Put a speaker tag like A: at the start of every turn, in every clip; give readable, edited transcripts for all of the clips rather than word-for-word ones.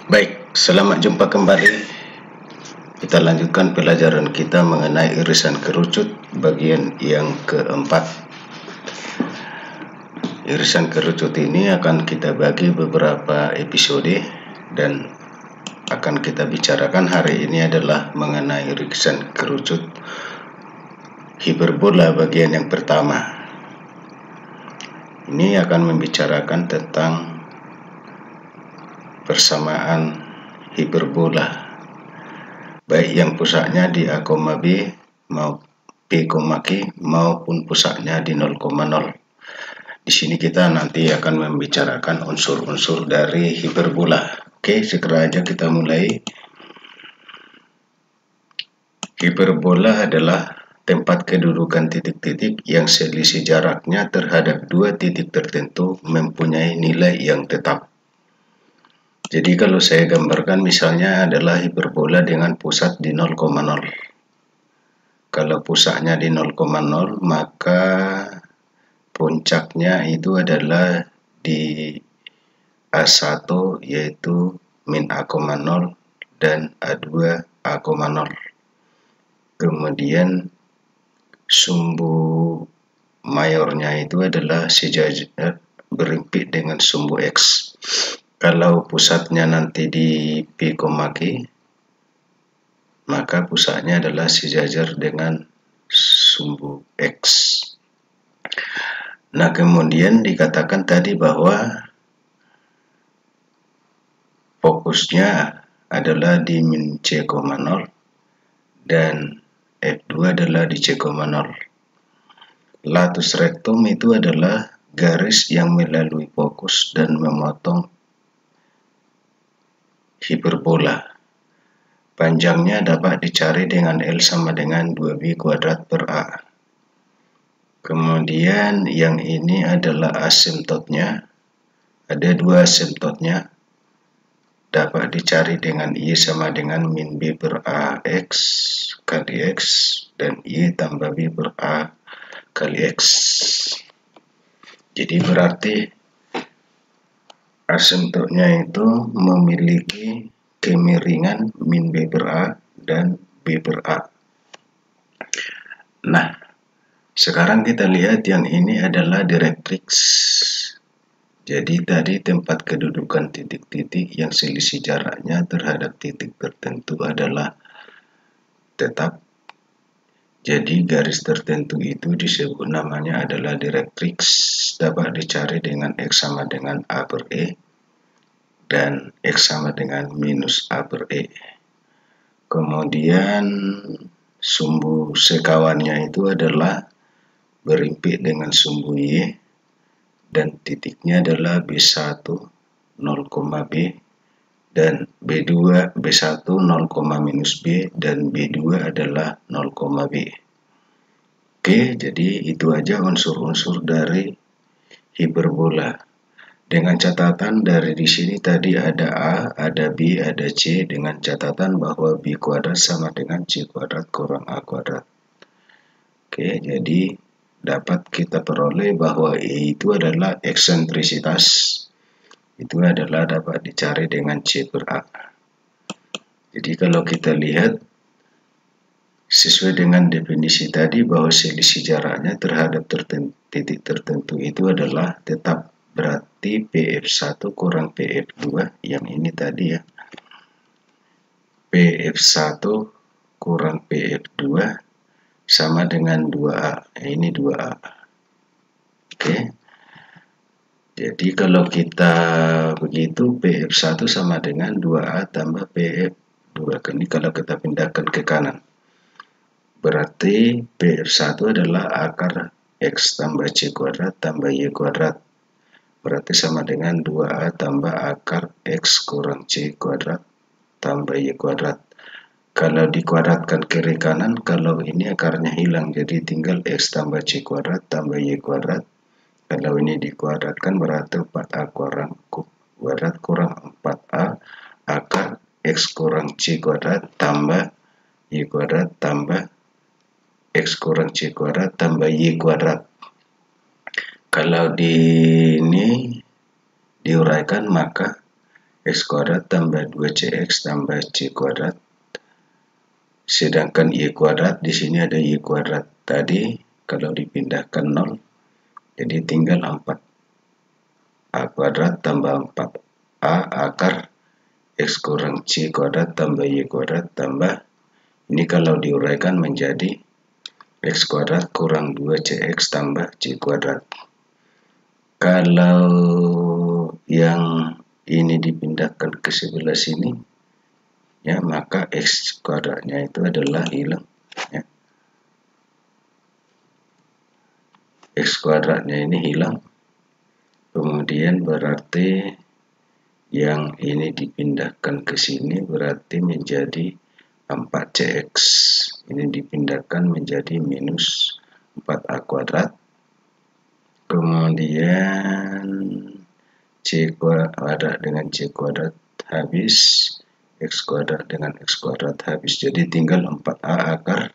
A: Baik, selamat jumpa kembali. Kita lanjutkan pelajaran kita mengenai irisan kerucut bagian yang keempat. Irisan kerucut ini akan kita bagi beberapa episode dan akan kita bicarakan hari ini adalah mengenai irisan kerucut hiperbola bagian yang pertama. Ini akan membicarakan tentang persamaan hiperbola, baik yang pusatnya di A, B, P, Q maupun pusatnya di 0,0. Di sini kita nanti akan membicarakan unsur-unsur dari hiperbola. Oke, segera aja kita mulai. Hiperbola adalah tempat kedudukan titik-titik yang selisih jaraknya terhadap dua titik tertentu mempunyai nilai yang tetap. Jadi kalau saya gambarkan misalnya adalah hiperbola dengan pusat di 0,0. Kalau pusatnya di 0,0 maka puncaknya itu adalah di A1 yaitu min A,0 dan A2 A,0. Kemudian sumbu mayornya itu adalah sejajar berimpit dengan sumbu X. Kalau pusatnya nanti di P, Q, maka pusatnya adalah sejajar dengan sumbu X. Nah, kemudian dikatakan tadi bahwa fokusnya adalah di min C,0 dan F2 adalah di C,0. Latus rectum itu adalah garis yang melalui fokus dan memotong hiperbola. Panjangnya dapat dicari dengan L sama dengan 2B kuadrat per A. Kemudian yang ini adalah asymptotnya. Ada dua asymptotnya. Dapat dicari dengan Y sama dengan min B per A X kali X dan Y tambah B per A kali X. Jadi berarti asymptotnya itu memiliki kemiringan min B per A dan B per A. Nah, sekarang kita lihat yang ini adalah direktrix. Jadi tadi tempat kedudukan titik-titik yang selisih jaraknya terhadap titik tertentu adalah tetap. Jadi garis tertentu itu disebut namanya adalah direktrix, dapat dicari dengan X sama dengan A per E dan X sama dengan minus A per E. Kemudian sumbu sekawannya itu adalah berimpit dengan sumbu Y dan titiknya adalah B1 0, B dan B2 B1 0, minus B dan B2 adalah 0, B. Oke, jadi itu aja unsur-unsur dari hiperbola. Dengan catatan dari di sini tadi ada A, ada B, ada C dengan catatan bahwa B kuadrat sama dengan C kuadrat kurang A kuadrat. Oke, jadi dapat kita peroleh bahwa E itu adalah eksentrisitas. Itu adalah dapat dicari dengan C per A. Jadi kalau kita lihat sesuai dengan definisi tadi bahwa selisih jaraknya terhadap titik tertentu itu adalah tetap, berarti PF1 kurang PF2 yang ini tadi ya. PF1 kurang PF2 sama dengan 2A. Ini 2A. Oke. Jadi kalau kita begitu PF1 sama dengan 2A tambah PF2. Ini kalau kita pindahkan ke kanan. Berarti PF1 adalah akar X tambah C kuadrat tambah Y kuadrat. Berarti sama dengan 2A tambah akar X kurang C kuadrat tambah Y kuadrat. Kalau dikuadratkan kiri kanan, kalau ini akarnya hilang, jadi tinggal X tambah C kuadrat tambah Y kuadrat. Kalau ini dikuadratkan berarti 4A kuadrat kurang 4A akar X kurang C kuadrat tambah Y kuadrat tambah X kurang C kuadrat tambah Y kuadrat. Kalau di ini diuraikan maka X kuadrat tambah 2CX tambah C kuadrat. Sedangkan Y kuadrat di sini ada Y kuadrat tadi, kalau dipindahkan 0, jadi tinggal 4A kuadrat tambah 4A akar X kurang C kuadrat tambah Y kuadrat tambah, ini kalau diuraikan menjadi X kuadrat kurang 2CX tambah C kuadrat. Kalau yang ini dipindahkan ke sebelah sini, ya, maka X kuadratnya itu adalah hilang, ya. X kuadratnya ini hilang, kemudian berarti yang ini dipindahkan ke sini berarti menjadi 4CX, ini dipindahkan menjadi minus 4A kuadrat, kemudian C kuadrat dengan C kuadrat habis, X kuadrat dengan X kuadrat habis, jadi tinggal 4A akar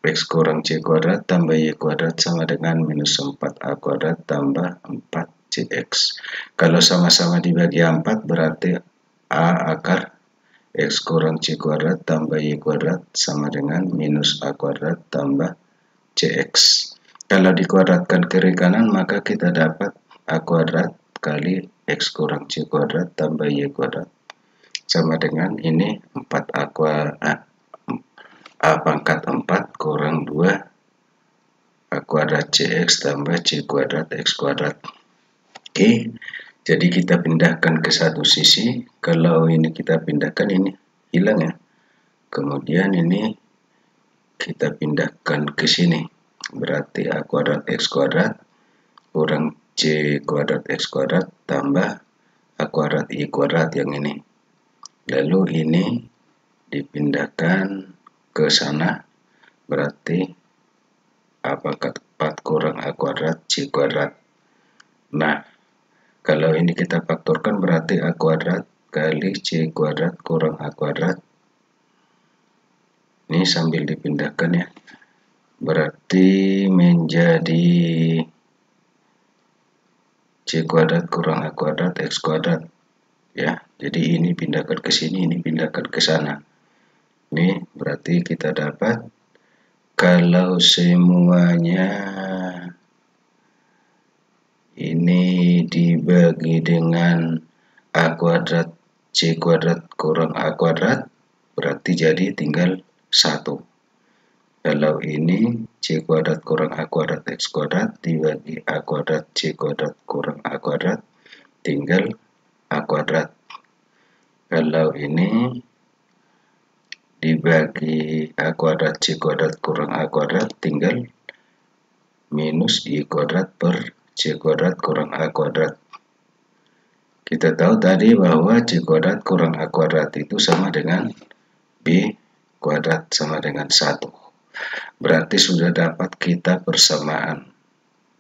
A: X kurang C kuadrat tambah Y kuadrat sama dengan minus 4A kuadrat tambah 4CX. Kalau sama-sama dibagi 4 berarti A akar X kurang C kuadrat tambah Y kuadrat sama dengan minus A kuadrat tambah CX. Kalau dikuadratkan kiri kanan maka kita dapat A kuadrat kali X kurang C kuadrat tambah Y kuadrat sama dengan ini 4A pangkat 4 kurang 2 A kuadrat CX tambah C kuadrat X kuadrat. Oke, jadi kita pindahkan ke satu sisi. Kalau ini kita pindahkan, ini hilang, ya. Kemudian ini kita pindahkan ke sini, berarti A kuadrat X kuadrat kurang C kuadrat X kuadrat tambah A kuadrat Y kuadrat yang ini. Lalu ini dipindahkan ke sana, berarti A pangkat 4 kurang A kuadrat C kuadrat. Nah, kalau ini kita faktorkan berarti A kuadrat kali C kuadrat kurang A kuadrat. Ini sambil dipindahkan, ya. Berarti menjadi C kuadrat kurang A kuadrat X kuadrat, ya. Jadi ini pindahkan ke sini, ini pindahkan ke sana. Ini berarti kita dapat kalau semuanya ini dibagi dengan A kuadrat C kuadrat kurang A kuadrat, berarti jadi tinggal 1. Kalau ini C kuadrat kurang A kuadrat X kuadrat dibagi A kuadrat C kuadrat kurang A kuadrat, tinggal A kuadrat. Kalau ini dibagi A kuadrat C kuadrat kurang A kuadrat, tinggal minus Y kuadrat per C kuadrat kurang A kuadrat. Kita tahu tadi bahwa C kuadrat kurang A kuadrat itu sama dengan B kuadrat sama dengan 1. Berarti sudah dapat kita persamaan.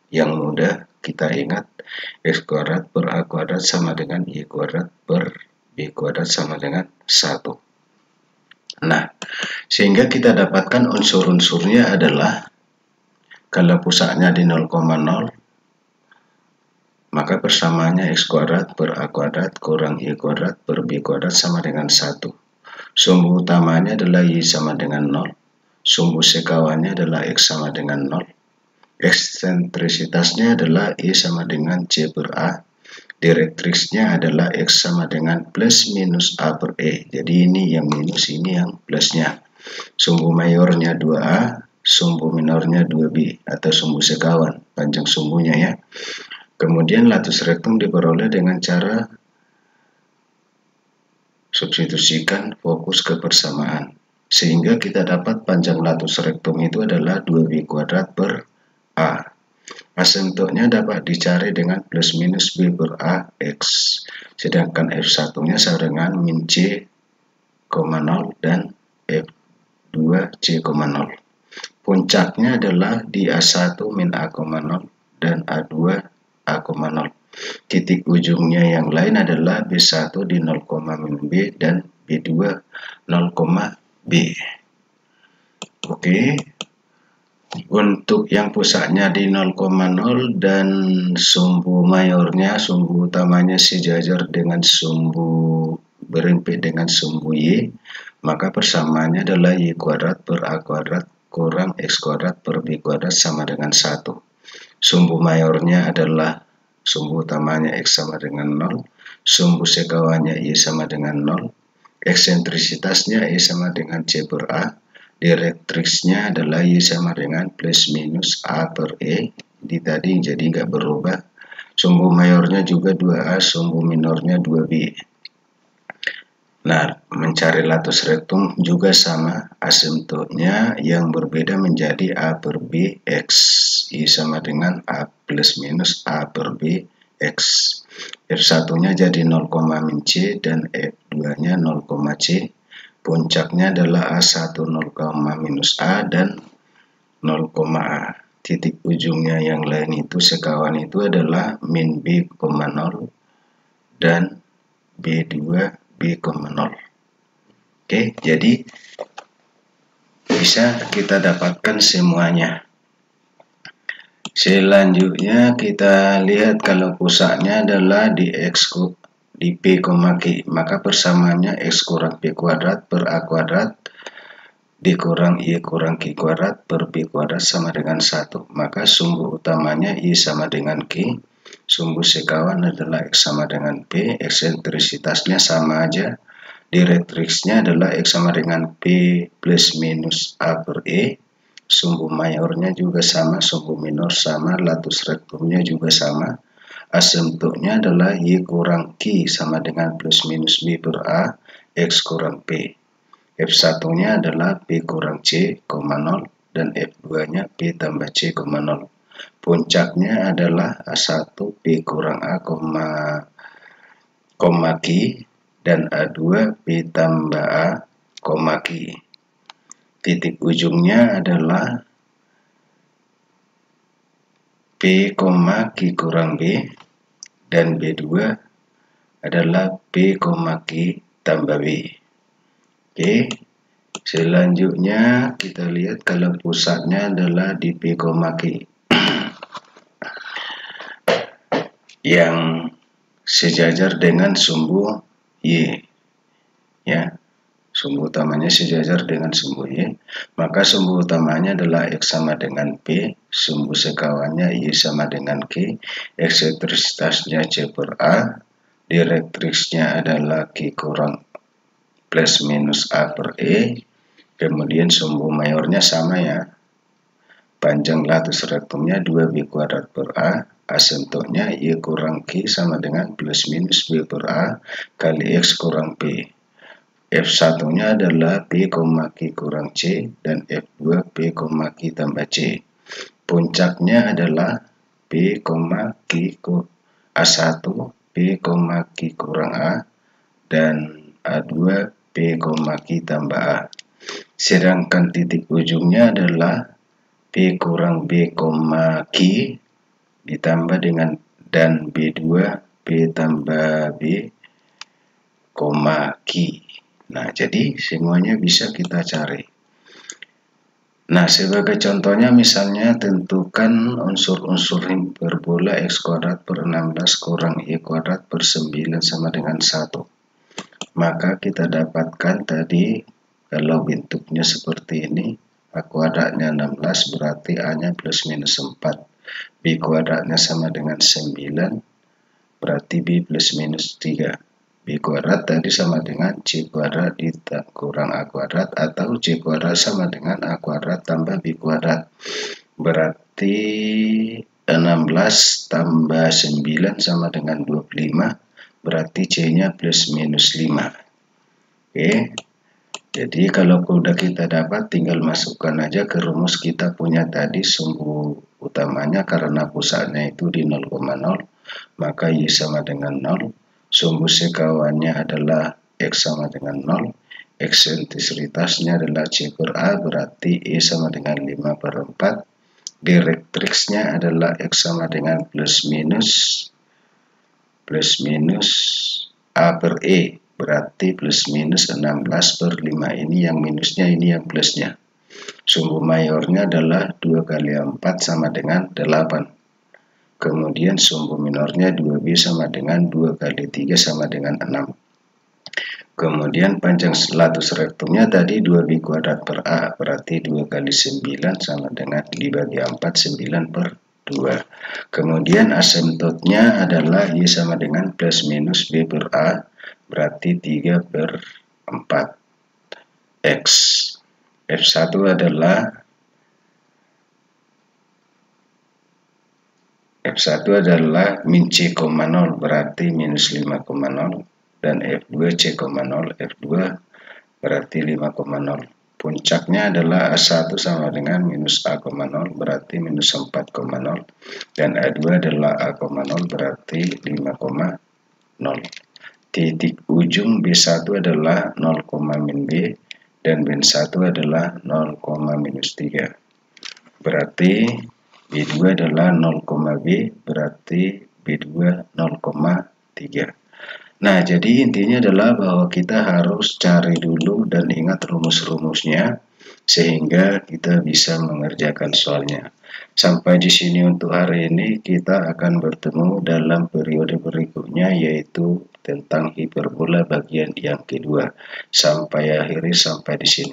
A: Yang mudah kita ingat, X kuadrat per A kuadrat sama dengan Y kuadrat per B kuadrat sama dengan 1. Nah, sehingga kita dapatkan unsur-unsurnya adalah kalau pusatnya di 0,0, maka persamaannya X kuadrat per A kuadrat kurang Y kuadrat per B kuadrat sama dengan 1. Sumbu utamanya adalah Y sama dengan 0. Sumbu sekawannya adalah X sama dengan 0. Eksentrisitasnya adalah Y sama dengan C per A. Direktriksnya adalah X sama dengan plus minus A per E. Jadi ini yang minus, ini yang plusnya. Sumbu mayornya 2A, sumbu minornya 2B, atau sumbu sekawan, panjang sumbunya, ya. Kemudian latus rektum diperoleh dengan cara substitusikan fokus ke persamaan. Sehingga kita dapat panjang latus rektum itu adalah 2B kuadrat per A. Asymptotnya dapat dicari dengan plus minus B per A X. Sedangkan F1-nya sama dengan min C, 0 dan F2 C, 0. Puncaknya adalah di A1 min A, 0 dan A2 A, 0. Titik ujungnya yang lain adalah B1 di 0, min B dan B2 0, B. Oke. Untuk yang pusatnya di 0,0 dan sumbu mayornya, sumbu utamanya sejajar dengan sumbu berimpit dengan sumbu Y, maka persamaannya adalah Y kuadrat per A kuadrat kurang X kuadrat per B kuadrat sama dengan 1. Sumbu mayornya adalah sumbu utamanya X sama dengan 0, sumbu sekawannya Y sama dengan 0, eksentrisitasnya Y sama dengan C per A, direktriksnya adalah Y sama dengan plus minus A per E. Di tadi jadi nggak berubah. Sumbu mayornya juga 2A, sumbu minornya 2B. Nah, mencari latus rektum juga sama. Asimptotnya yang berbeda menjadi A per B X. Y sama dengan A plus minus A per B X. F1-nya jadi 0, min C dan F2-nya 0, C. Puncaknya adalah A1 0, minus A dan 0, A. Titik ujungnya yang lain itu sekawan itu adalah min B, 0 dan B2 B, 0. Oke, jadi bisa kita dapatkan semuanya. Selanjutnya kita lihat kalau pusatnya adalah di X di P, Q, maka persamaannya X kurang P kuadrat per A kuadrat dikurang Y kurang Q kuadrat per B kuadrat sama dengan 1. Maka sumbu utamanya Y sama dengan Q, sumbu sekawan adalah X sama dengan P, eksentrisitasnya sama aja, direktriksnya adalah X sama dengan P plus minus A per E, sumbu mayornya juga sama, sumbu minor sama, latus rektumnya juga sama. Asimptotnya adalah Y kurang Q sama dengan plus minus B per A, X kurang P. F1-nya adalah P kurang C, 0, dan F2-nya P tambah C, 0. Puncaknya adalah A1 P kurang A, Q, dan A2 P tambah A, Q. Titik ujungnya adalah P, Q kurang B, dan B2 adalah P, Q tambah B. Oke, selanjutnya kita lihat kalau pusatnya adalah di P, Q yang sejajar dengan sumbu Y, ya. Sumbu utamanya sejajar dengan sumbu Y, maka sumbu utamanya adalah X sama dengan P, sumbu sekawannya Y sama dengan Q, eksentrisitasnya C per A, direktriksnya adalah Q kurang plus minus A per E, kemudian sumbu mayornya sama ya, panjang latus rektumnya 2B kuadrat per A, asimptotnya Y kurang Q sama dengan plus minus B per A kali X kurang P. F1-nya adalah P, Q kurang C dan F2 P, Q tambah C. Puncaknya adalah P, Q A1 P, Q kurang A dan A2 P, Q tambah A. Sedangkan titik ujungnya adalah P kurang B, Q ditambah dengan dan B2 P tambah B, Q. Nah, jadi semuanya bisa kita cari. Nah, sebagai contohnya misalnya tentukan unsur-unsur hiperbola X kuadrat per 16 kurang Y kuadrat per 9 sama dengan 1. Maka kita dapatkan tadi kalau bentuknya seperti ini, A kuadratnya 16 berarti A-nya plus minus 4. B kuadratnya sama dengan 9 berarti B plus minus 3. B kuadrat tadi sama dengan C kuadrat kurang A kuadrat atau C kuadrat sama dengan A kuadrat tambah B kuadrat. Berarti 16 tambah 9 sama dengan 25. Berarti C-nya plus minus 5. Oke. Jadi kalau sudah kita dapat tinggal masukkan aja ke rumus kita punya tadi sumbu utamanya karena pusatnya itu di 0,0 maka Y sama dengan 0. Sumbu sekawannya adalah X sama dengan 0, eksentrisitasnya adalah C per A, berarti E sama dengan 5 per 4, direktriksnya adalah X sama dengan plus minus A per E, berarti plus minus 16 per 5, ini yang minusnya, ini yang plusnya. Sumbu mayornya adalah 2 kali 4 sama dengan 8. Kemudian sumbu minornya 2B sama dengan 2 kali 3 sama dengan 6. Kemudian panjang latus rektumnya tadi 2B kuadrat per A, berarti 2 kali 9 sama dengan dibagi 4, 9 per 2. Kemudian asymptotnya adalah Y sama dengan plus minus B per A, berarti 3 per 4. X. F1 adalah min C,0 berarti minus 5,0. Dan F2 C,0, F2 berarti 5,0. Puncaknya adalah A1 sama dengan minus A,0 berarti minus 4,0. Dan A2 adalah A,0 berarti 5,0. Titik ujung B1 adalah 0, min B dan B1 adalah 0, minus 3. Berarti B2 adalah 0, B berarti B2 0,3. Nah, jadi intinya adalah bahwa kita harus cari dulu dan ingat rumus-rumusnya sehingga kita bisa mengerjakan soalnya. Sampai di sini untuk hari ini, kita akan bertemu dalam periode berikutnya yaitu tentang hiperbola bagian yang kedua. Sampai di sini.